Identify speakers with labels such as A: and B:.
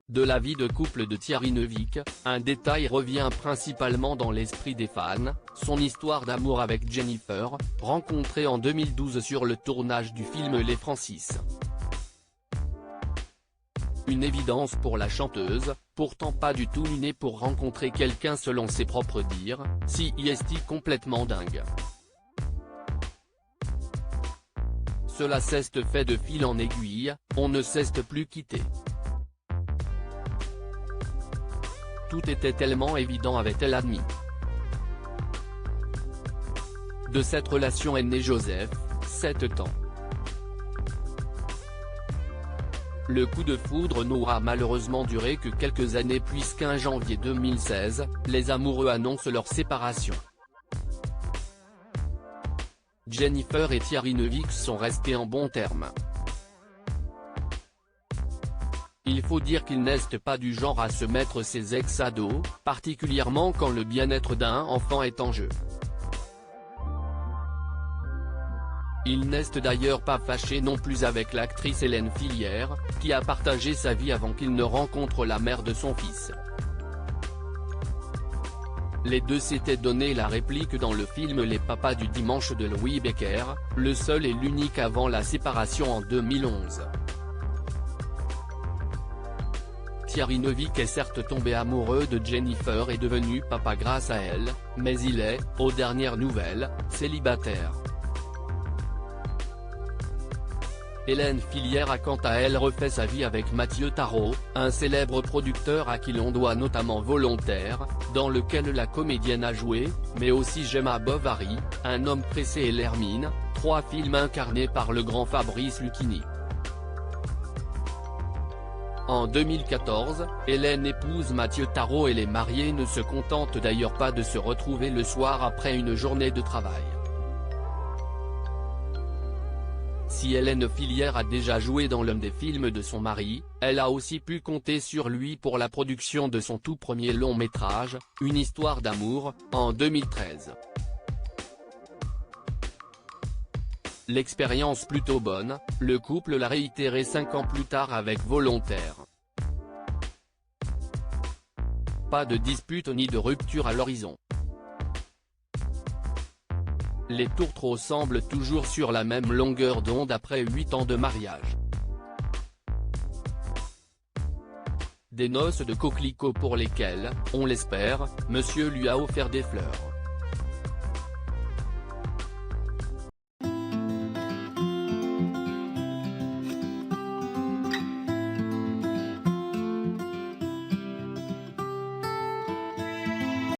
A: De la vie de couple de Thierry Neuvik, un détail revient principalement dans l'esprit des fans, son histoire d'amour avec Jennifer, rencontrée en 2012 sur le tournage du film Les Francis. Une évidence pour la chanteuse, pourtant pas du tout née pour rencontrer quelqu'un selon ses propres dires, si est complètement dingue. Cela s'est fait de fil en aiguille, on ne s'est plus quitté. Tout était tellement évident avait-elle admis. De cette relation est né Joseph, 7 ans. Le coup de foudre n'aura malheureusement duré que quelques années puisqu'en janvier 2016, les amoureux annoncent leur séparation. Jennifer et Thierry Neuvik sont restés en bons termes. Il faut dire qu'ils n'est pas du genre à se mettre ses ex à dos, particulièrement quand le bien-être d'un enfant est en jeu. Il n'est d'ailleurs pas fâché non plus avec l'actrice Hélène Filière, qui a partagé sa vie avant qu'il ne rencontre la mère de son fils. Les deux s'étaient donné la réplique dans le film Les Papas du dimanche de Louis Becker, le seul et l'unique avant la séparation en 2011. Thierry Neuvik est certes tombé amoureux de Jennifer et devenu papa grâce à elle, mais il est, aux dernières nouvelles, célibataire. Hélène Filière a quant à elle refait sa vie avec Mathieu Tarot, un célèbre producteur à qui l'on doit notamment Volontaire, dans lequel la comédienne a joué, mais aussi Gemma Bovary, Un homme pressé et L'Hermine, 3 films incarnés par le grand Fabrice Lucchini. En 2014, Hélène épouse Mathieu Tarot et les mariés ne se contentent d'ailleurs pas de se retrouver le soir après une journée de travail. Si Hélène Filière a déjà joué dans l'un des films de son mari, elle a aussi pu compter sur lui pour la production de son tout premier long métrage, Une histoire d'amour, en 2013. L'expérience plutôt bonne, le couple l'a réitéré 5 ans plus tard avec Volontaire. Pas de dispute ni de rupture à l'horizon. Les tourtereaux semblent toujours sur la même longueur d'onde après 8 ans de mariage. Des noces de coquelicots pour lesquelles, on l'espère, monsieur lui a offert des fleurs.